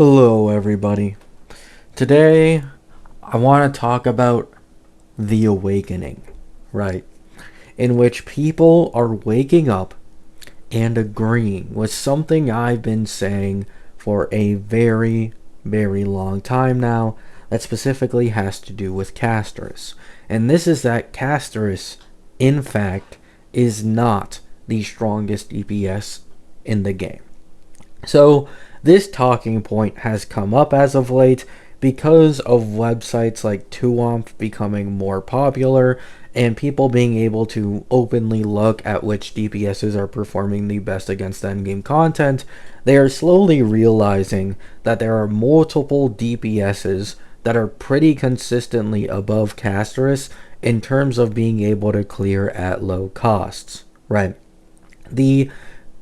Hello, everybody. Today, I want to talk about the awakening, right? In which people are waking up and agreeing with something I've been saying for a very, very long time now that specifically has to do with Casterus. And this is that Casterus, in fact, is not the strongest DPS in the game. So, this talking point has come up as of late because of websites like Tuomph becoming more popular and people being able to openly look at which DPSs are performing the best against endgame content. They are slowly realizing that there are multiple DPSs that are pretty consistently above Casterus in terms of being able to clear at low costs, right? The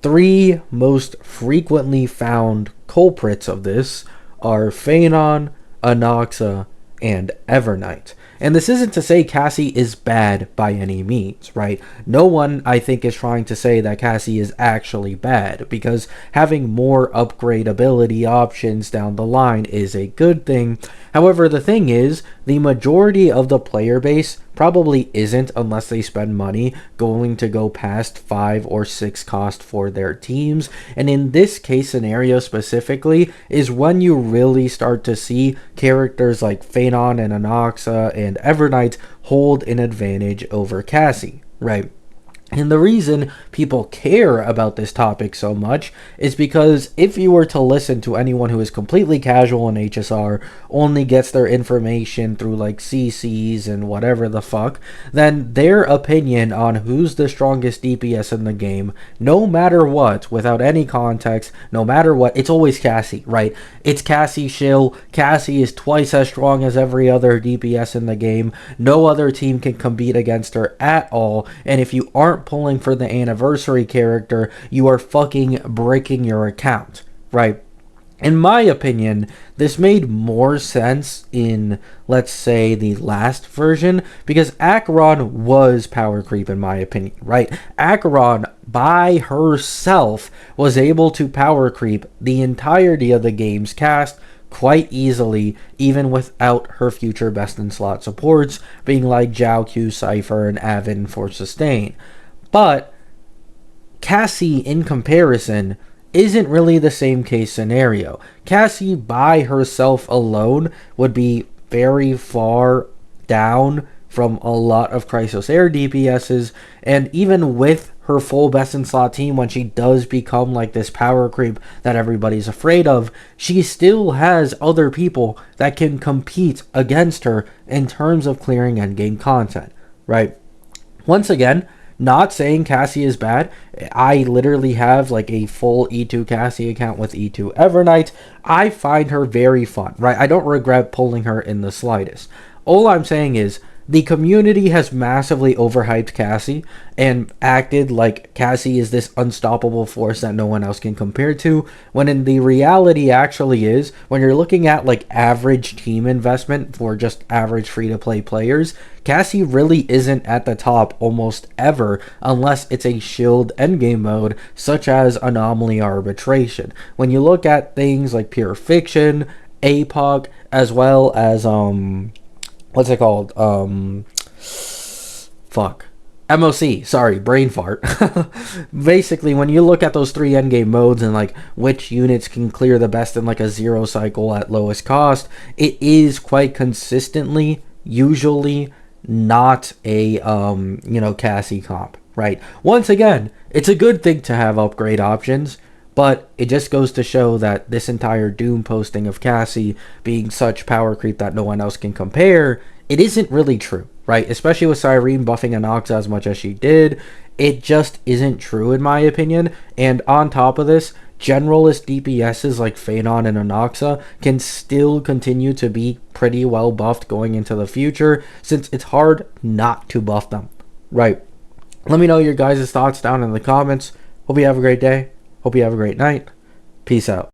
three most frequently found culprits of this are Phanon, Anoxa, and Evernight. And this isn't to say Cassie is bad by any means, right? No one, I think, is trying to say that Cassie is actually bad, because having more upgradability options down the line is a good thing. However, the thing is, the majority of the player base probably isn't, unless they spend money, going to go past 5 or 6 cost for their teams. And in this case scenario specifically is when you really start to see characters like Phanon and Anoxa and Evernight hold an advantage over Cassie, right? And the reason people care about this topic so much is because if you were to listen to anyone who is completely casual in HSR, only gets their information through like CCs and whatever the fuck, then their opinion on who's the strongest DPS in the game, no matter what, without any context, no matter what, it's always Cassie, right? It's Cassie shill. Cassie is twice as strong as every other DPS in the game. No other team can compete against her at all, and if you aren't pulling for the anniversary character, you are fucking breaking your account, right? In my opinion, this made more sense in, let's say, the last version, because Acheron was power creep in my opinion, right? Acheron, by herself, was able to power creep the entirety of the game's cast quite easily, even without her future best in slot supports, being like Zhao Q, Cypher, and Avin for sustain. But Cassie, in comparison, isn't really the same case scenario. Cassie, by herself alone, would be very far down from a lot of Chrysos Air DPSs, and even with her full best in slot team, when she does become like this power creep that everybody's afraid of, she still has other people that can compete against her in terms of clearing endgame content, right? Once again, not saying Cassie is bad. I literally have like a full E2 Cassie account with E2 Evernight. I find her very fun, right? I don't regret pulling her in the slightest. All I'm saying is the community has massively overhyped Cassie and acted like Cassie is this unstoppable force that no one else can compare to, when in the reality actually is, when you're looking at like average team investment for just average free-to-play players, Cassie really isn't at the top almost ever unless it's a shield endgame mode such as Anomaly Arbitration. When you look at things like Pure Fiction, APOC, as well as what's it called? Fuck. MOC, sorry, brain fart. Basically, when you look at those three endgame modes and like which units can clear the best in like a zero cycle at lowest cost, it is quite consistently, usually not a Cassie comp, right? Once again, it's a good thing to have upgrade options, but it just goes to show that this entire Doom posting of Cassie being such power creep that no one else can compare, it isn't really true, right? Especially with Cyrene buffing Anoxa as much as she did, it just isn't true in my opinion. And on top of this, generalist DPSs like Phanon and Anoxa can still continue to be pretty well buffed going into the future, since it's hard not to buff them, right? Let me know your guys' thoughts down in the comments. Hope you have a great day. Hope you have a great night. Peace out.